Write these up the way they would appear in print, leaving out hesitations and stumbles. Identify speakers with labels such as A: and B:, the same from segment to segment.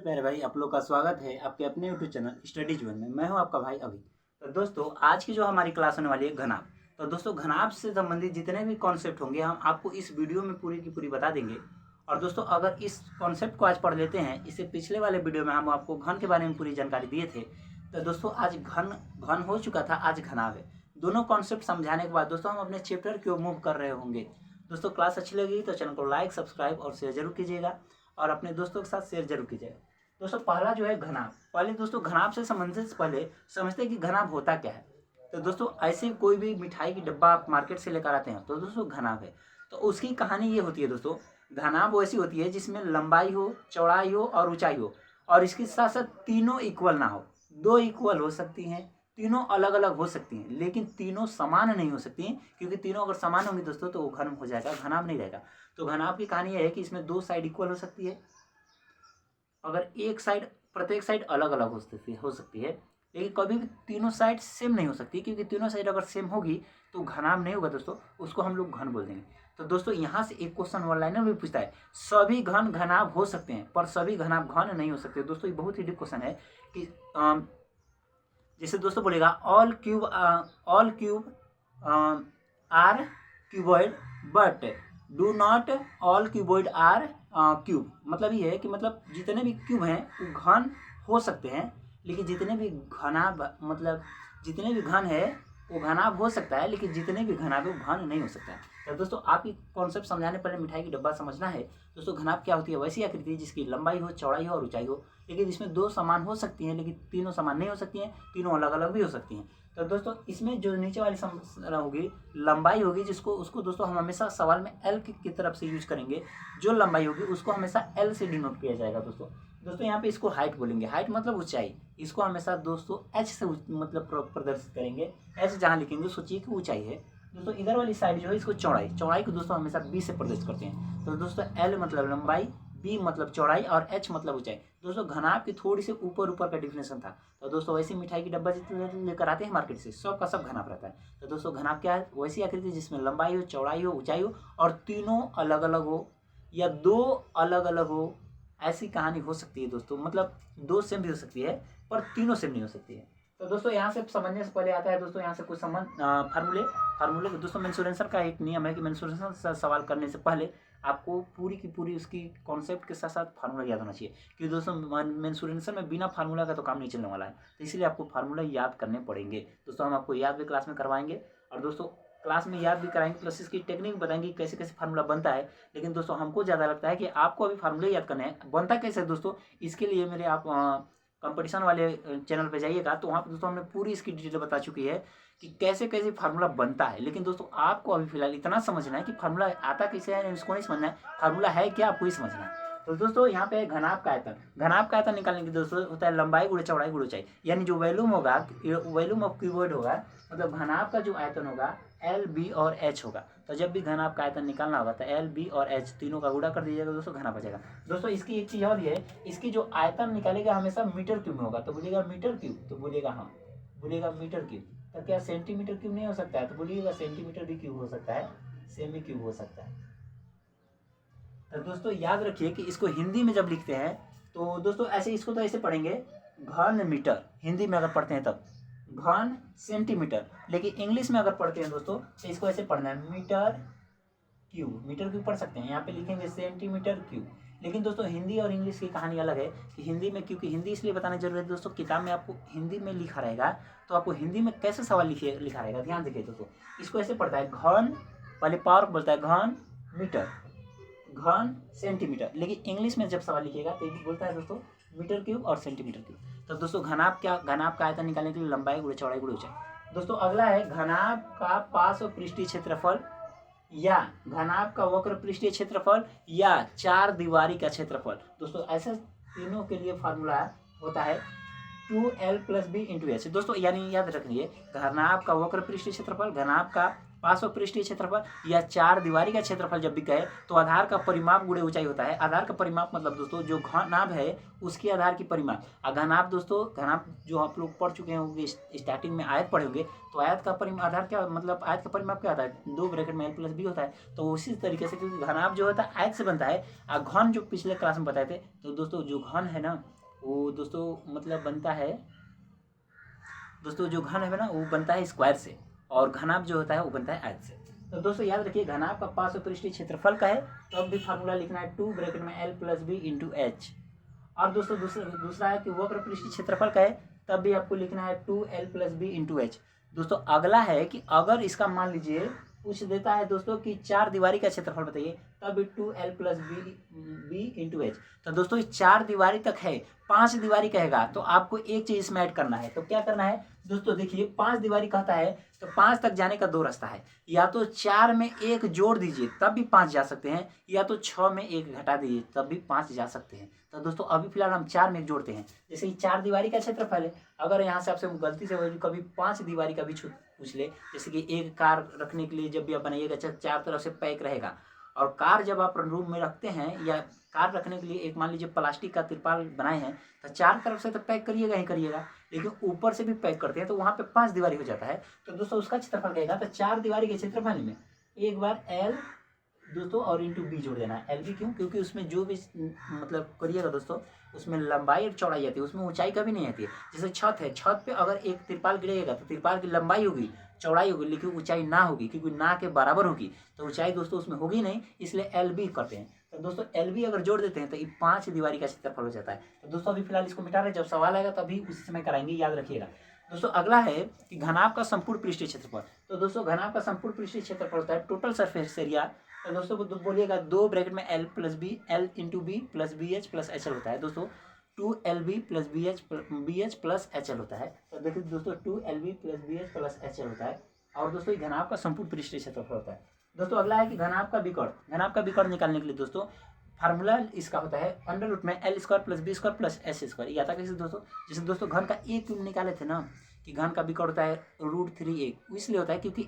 A: प्यारे भाई, आप लोग का स्वागत है आपके अपने यूट्यूब चैनल स्टडी जीवन में। मैं हूं आपका भाई अभी। तो दोस्तों, आज की जो हमारी क्लास होने वाली है घनाभ। तो दोस्तों, घनाभ से संबंधित जितने भी कॉन्सेप्ट होंगे हम आपको इस वीडियो में पूरी की पूरी बता देंगे। और दोस्तों, अगर इस कॉन्सेप्ट को आज पढ़ लेते हैं, इससे पिछले वाले वीडियो में हम आपको घन के बारे में पूरी जानकारी दिए थे। तो दोस्तों, आज घन घन हो चुका था, आज घनाभ है। दोनों कॉन्सेप्ट समझाने के बाद दोस्तों हम अपने चैप्टर की ओर मूव कर रहे होंगे। दोस्तों, क्लास अच्छी लगी तो चैनल को लाइक, सब्सक्राइब और शेयर जरूर कीजिएगा और अपने दोस्तों के साथ शेयर जरूर कीजिएगा। दोस्तों, पहला जो है घनाभ। पहले दोस्तों, घनाभ से संबंधित पहले समझते हैं कि घनाभ होता क्या है। तो दोस्तों, ऐसे कोई भी मिठाई की डब्बा आप मार्केट से लेकर आते हैं तो दोस्तों घनाभ है। तो उसकी कहानी ये होती है दोस्तों, घनाभ वैसी होती है जिसमें लंबाई हो, चौड़ाई हो और ऊंचाई हो, और इसके साथ साथ तीनों इक्वल ना हो। दो इक्वल हो सकती हैं, तीनों अलग अलग हो सकती हैं, लेकिन तीनों समान नहीं हो सकती हैं, क्योंकि तीनों अगर समान होंगी दोस्तों तो वो घन हो जाएगा, घनाभ नहीं रहेगा। तो घनाभ की कहानी यह है कि इसमें दो साइड इक्वल हो सकती है। अगर एक साइड, प्रत्येक साइड अलग अलग हो सकती है, लेकिन कभी भी तीनों साइड सेम नहीं हो सकती, क्योंकि तीनों साइड अगर सेम होगी तो घनाभ नहीं होगा दोस्तों, उसको हम लोग घन बोल देंगे। तो दोस्तों, यहाँ से एक क्वेश्चन वन लाइनर भी पूछता है, सभी घन घनाभ हो सकते हैं पर सभी घनाभ घन नहीं हो सकते। दोस्तों, ये बहुत ही डीप क्वेश्चन है कि जैसे दोस्तों बोलेगा all cube are cuboid but do not all cuboid are cube. मतलब ये है कि मतलब जितने भी क्यूब हैं वो घन हो सकते हैं, लेकिन जितने भी घनाभ, मतलब जितने भी घन है वो घनाभ हो सकता है, लेकिन जितने भी घनाभ है वो घन नहीं हो सकता है। तो दोस्तों, आपकी कॉन्सेप्ट समझाने पहले मिठाई की डब्बा समझना है। दोस्तों, घनाभ क्या होती है? वैसी आकृति जिसकी लंबाई हो, चौड़ाई हो और ऊंचाई हो, लेकिन इसमें दो समान हो सकती हैं, लेकिन तीनों समान नहीं हो सकती हैं, तीनों अलग अलग भी हो सकती हैं। तो दोस्तों, इसमें जो नीचे वाली होगी, लंबाई होगी, जिसको उसको दोस्तों हम हमेशा सवाल में एल की तरफ से यूज करेंगे। जो लंबाई होगी उसको हमेशा एल से डिनोट किया जाएगा दोस्तों। दोस्तों, यहाँ पे इसको हाइट बोलेंगे, हाइट मतलब ऊंचाई। इसको हमेशा दोस्तों एच से मतलब प्रदर्शित करेंगे। एच जहाँ लिखेंगे सोचिए कि ऊंचाई है। दोस्तों, इधर वाली साइड जो है इसको चौड़ाई, चौड़ाई को दोस्तों हमेशा बी से प्रदर्शित करते हैं। तो दोस्तों, एल मतलब लंबाई, बी मतलब चौड़ाई और एच मतलब ऊंचाई। दोस्तों, घनाभ की थोड़ी से ऊपर ऊपर का डिफिनेशन था। तो दोस्तों, वैसी मिठाई की डब्बा लेकर आते हैं मार्केट से, सब का सब घनाभ रहता है। तो दोस्तों, घनाभ क्या है? वैसी आकृति जिसमें लंबाई हो, चौड़ाई हो, ऊंचाई हो और तीनों अलग अलग हो या दो अलग अलग हो, ऐसी कहानी हो सकती है दोस्तों। मतलब दो सेम भी हो सकती है पर तीनों सेम नहीं हो सकती है। तो दोस्तों, यहाँ से समझने से पहले आता है दोस्तों, यहाँ से कुछ फार्मूले दोस्तों। मेंसुरेशन का एक नियम है कि मेंसुरेशन से सवाल करने से पहले आपको पूरी की पूरी उसकी कॉन्सेप्ट के साथ साथ फार्मूला याद होना चाहिए, क्योंकि दोस्तों मेंसुरेशन में बिना फार्मूला का तो काम नहीं चलने वाला है। तो इसलिए आपको फार्मूला याद करने पड़ेंगे दोस्तों। हम आपको याद भी क्लास में करवाएंगे, और दोस्तों क्लास में याद भी कराएंगे, प्लस इसकी टेक्निक बताएंगे कैसे कैसे फार्मूला बनता है। लेकिन दोस्तों, हमको ज़्यादा लगता है कि आपको अभी फार्मूले याद करने हैं। बनता कैसे है दोस्तों, इसके लिए मेरे आप कंपटीशन वाले चैनल पे जाइएगा, तो वहाँ पर दोस्तों हमने पूरी इसकी डिटेल बता चुकी है कि कैसे कैसे फार्मूला बनता है। लेकिन दोस्तों, आपको अभी फिलहाल इतना समझना है कि फार्मूला आता कैसे है, इसको नहीं समझना है, फार्मूला है क्या आपको ही समझना है। तो दोस्तों, यहाँ पे घनाभ का आयतन, घनाभ का आयतन निकालने के दोस्तों होता है लंबाई गुणे चौड़ाई गुणे ऊंचाई, यानी जो वॉल्यूम होगा, वॉल्यूम ऑफ क्यूबॉइड होगा, मतलब घनाभ का जो आयतन होगा एल, बी और एच होगा। तो जब भी घनाभ का आयतन निकालना होगा तो एल, बी और एच तीनों का गुणा कर दीजिएगा दोस्तों, घनाभ आ जाएगा। दोस्तों, इसकी एक चीज और भी है, इसकी जो आयतन निकालेगा हमेशा मीटर क्यूब में होगा। तो बोलिएगा मीटर क्यूब, तो बोलिएगा हाँ, बोलिएगा मीटर क्यूब। तो क्या सेंटीमीटर क्यूब नहीं हो सकता है? तो बोलिएगा सेंटीमीटर भी क्यूब हो सकता है, सेमी क्यूब हो सकता है। तो दोस्तों, याद रखिए कि इसको हिंदी में जब लिखते हैं तो दोस्तों ऐसे, इसको तो ऐसे पढ़ेंगे घन मीटर, हिंदी में अगर पढ़ते हैं तब घन सेंटीमीटर, लेकिन इंग्लिश में अगर पढ़ते हैं दोस्तों तो इसको ऐसे पढ़ना है मीटर क्यूब। मीटर क्यूब पढ़ सकते हैं, यहाँ पे लिखेंगे सेंटीमीटर क्यूब। लेकिन दोस्तों, हिंदी और इंग्लिश की कहानी अलग है कि हिंदी में, क्योंकि हिंदी इसलिए बताना जरूरी है दोस्तों, किताब में आपको हिंदी में लिखा रहेगा, तो आपको हिंदी में कैसे सवाल लिखा रहेगा, ध्यान देखिए दोस्तों। इसको ऐसे पढ़ता है घन, पहले पावर बोलता है घन मीटर, घन सेंटीमीटर, लेकिन इंग्लिश में जब सवाल लिखिएगा तो बोलता है दोस्तों मीटर क्यूब और सेंटीमीटर क्यूब। तो दोस्तों, घनाभ क्या? घनाभ का आयतन निकालने के लिए लंबाई गुणे चौड़ाई गुणे ऊंचाई। दोस्तों, अगला है घनाभ का पार्श्व पृष्ठीय क्षेत्रफल या घनाभ का वक्र पृष्ठीय क्षेत्रफल या चार दीवारी का क्षेत्रफल। दोस्तों, ऐसे तीनों के लिए फार्मूला होता है 2l + b × h। दोस्तों, यानी याद रखिए, घनाभ का वक्र पृष्ठीय क्षेत्रफल, घनाभ का पार्श्व क्षेत्रफल या चार दीवारी का क्षेत्रफल जब भी कहे तो आधार का परिमाप गुणे ऊंचाई होता है। आधार का परिमाप मतलब दोस्तों जो घनाभ है उसके आधार की परिमाप। घनाभ दोस्तों, घनाभ जो आप लोग पढ़ चुके होंगे स्टार्टिंग में आयत पढ़े होंगे, तो आयत का आधार क्या मतलब आयत का परिमाप क्या होता है, 2 ब्रैकेट में l + b होता है। तो उसी तरीके से क्योंकि घनाभ जो होता है आयत से बनता है, घन जो पिछले क्लास में बताए थे, तो दोस्तों जो घन है ना वो दोस्तों मतलब बनता है, दोस्तों जो घन है ना वो बनता है स्क्वायर से, और घनाभ जो होता है वो बनता है आयत से। तो दोस्तों याद रखिए घनाभ का पार्श्व क्षेत्रफल का है तो अब भी फार्मूला लिखना है 2 ब्रैकेट में l + b × h। और दोस्तों दूसरा है कि वक्र पृष्ठीय क्षेत्रफल का है तब भी आपको लिखना है 2l + b × h। दोस्तों अगला है कि अगर इसका मान लीजिए पूछ देता है दोस्तों कि चार दीवारी का क्षेत्रफल बताइए, तब 2l + b × h। तो दोस्तों चार दीवारी तक है, 5 दीवारी कहेगा तो आपको एक चीज इसमें ऐड करना है। तो क्या करना है दोस्तों, देखिए 5 दीवारी कहता है तो 5 तक जाने का 2 रास्ता है, या तो 4 में 1 जोड़ दीजिए तब भी 5 जा सकते हैं, या तो 6 में 1 घटा दीजिए तब भी 5 जा सकते हैं। तो दोस्तों अभी फिलहाल हम 4 में 1 जोड़ते हैं। जैसे कि 4 दीवारी का क्षेत्रफल है, अगर यहाँ से आपसे गलती से कभी 5 दीवारी का भी पूछ ले, जैसे कि एक कार रखने के लिए जब भी आप बनाइएगा चार तरफ से पैक रहेगा, और कार जब आप रूम में रखते हैं या कार रखने के लिए एक मान लीजिए प्लास्टिक का तिरपाल बनाए हैं, तो चार तरफ से तो पैक करिएगा ही करिएगा, लेकिन ऊपर से भी पैक करते हैं तो वहाँ पे 5 दीवारी हो जाता है। तो दोस्तों उसका क्षेत्रफल कहेगा तो 4 दीवारी के क्षेत्रफल में एक बार l दोस्तों और × b जोड़ देना है। l भी क्यों, क्योंकि उसमें जो भी मतलब करिएगा दोस्तों उसमें लंबाई और चौड़ाई आती है, उसमें ऊंचाई कभी नहीं आती है। जैसे छत है, छत पे अगर एक तिरपाल गिरेगा तो तिरपाल की लंबाई होगी, चौड़ाई होगी, लेकिन ऊंचाई ना होगी, क्योंकि ना के बराबर होगी तो ऊंचाई दोस्तों उसमें होगी नहीं, इसलिए LB करते हैं। तो दोस्तों LB अगर जोड़ देते हैं तो ये 5 दीवारी का क्षेत्रफल हो जाता है। तो दोस्तों अभी फिलहाल इसको मिटा रहे, जब सवाल आएगा तभी उसी समय कराएंगे, याद रखिएगा। दोस्तों अगला है कि घनाभ का संपूर्ण पृष्ठीय क्षेत्रफल। तो दोस्तों घनाभ का संपूर्ण पृष्ठीय क्षेत्रफल होता है टोटल सरफेस एरिया। तो दोस्तों बोलिएगा 2 ब्रैकेट में l + b l × b + bh + hL होता है। दोस्तों 2lb + bh + hL होता है। तो देखिए दोस्तों 2lb + bh + hL होता है। और दोस्तों ये घनाभ का संपूर्ण पृष्ठीय क्षेत्रफल होता है। दोस्तों अगला है कि घनाभ का विकर्ण। घनाभ का विकर्ण निकालने के लिए दोस्तों फार्मूला इसका होता है √ में l² + b² + h²। ये आता है कैसे दोस्तों, जैसे दोस्तों घन का a क्यूब निकाले थे ना कि घन का विकर्ण होता है √3a, इसलिए होता है क्योंकि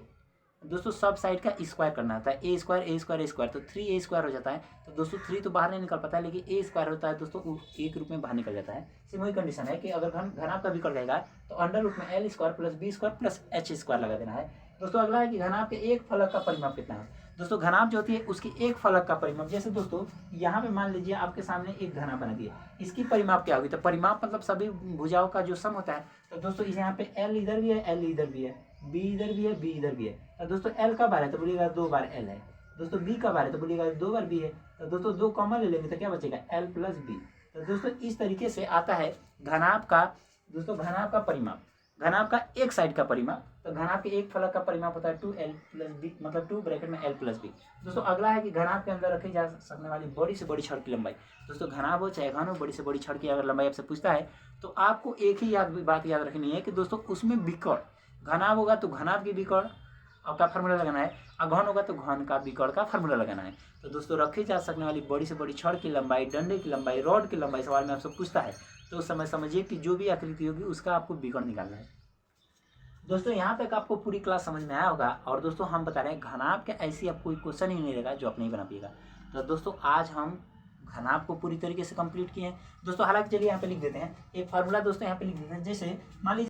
A: दोस्तों सब साइड का स्क्वायर करना होता है, a² तो 3a² हो जाता है। तो दोस्तों 3 तो बाहर नहीं निकल पाता है, लेकिन a² होता है दोस्तों a के रूप में बाहर निकल जाता है। सेम वही कंडीशन है कि अगर घनाभ का विकर्ण रहेगा तो √ में l² + b² + h² लगा देना है। दोस्तों अगला है कि घनाभ के एक फलक का परिमाप कितना है। दोस्तों घनाभ जो होती है उसकी एक फलक का परिमाप, जैसे दोस्तों यहाँ पे मान लीजिए आपके सामने एक घनाभ बना दिया, इसकी परिमाप क्या होगी, तो परिमाप मतलब सभी भुजाओं का जो सम होता है। तो दोस्तों यहाँ पे l इधर भी है, l इधर भी है, b इधर भी है, b इधर भी है। तो दोस्तों l का बार है तो बोलिएगा 2 बार l है, दोस्तों b का बार है तो बोलिएगा 2 बार b है। तो दोस्तों 2 कॉमन ले लेंगे तो क्या बचेगा l + b। तो दोस्तों इस तरीके से आता है घनाभ का, दोस्तों घनाभ का परिमाप, घनाभ का एक साइड का परिमाप। तो घनाभ के एक फलक का परिमाप होता है 2l + b, मतलब 2 ब्रैकेट में l + b। दोस्तों अगला है कि घनाभ के अंदर रखी जा सकने वाली बड़ी से बड़ी छड़ की लंबाई। दोस्तों घनाभ हो चाहे घन हो, बड़ी से बड़ी छड़ की अगर लंबाई आपसे पूछता है तो आपको एक ही बात याद रखनी है कि दोस्तों उसमें विकर्ण, घनाभ होगा तो घनाभ की विकर्ण का फार्मूला लगाना है, और घन होगा तो घन का विकर्ण का फार्मूला लगाना है। तो दोस्तों रखी जा सकने वाली बड़ी से बड़ी छड़ की लंबाई, डंडे की लंबाई, रॉड की लंबाई सवाल में आपसे पूछता है तो उस समय समझिए कि जो भी आकृति होगी उसका आपको विकर्ण निकालना है। दोस्तों यहाँ तक आपको पूरी क्लास समझ में आया होगा। और दोस्तों हम बता रहे हैं घनाभ के ऐसी आप कोई क्वेश्चन ही नहीं रहेगा जो आप नहीं बना पाइएगा। तो दोस्तों आज हम घनाभ को पूरी तरीके से कंप्लीट किए हैं। दोस्तों हालांकि चलिए यहाँ पे लिख देते हैं एक फार्मूला, दोस्तों यहाँ पे लिख देते हैं। जैसे मान लीजिए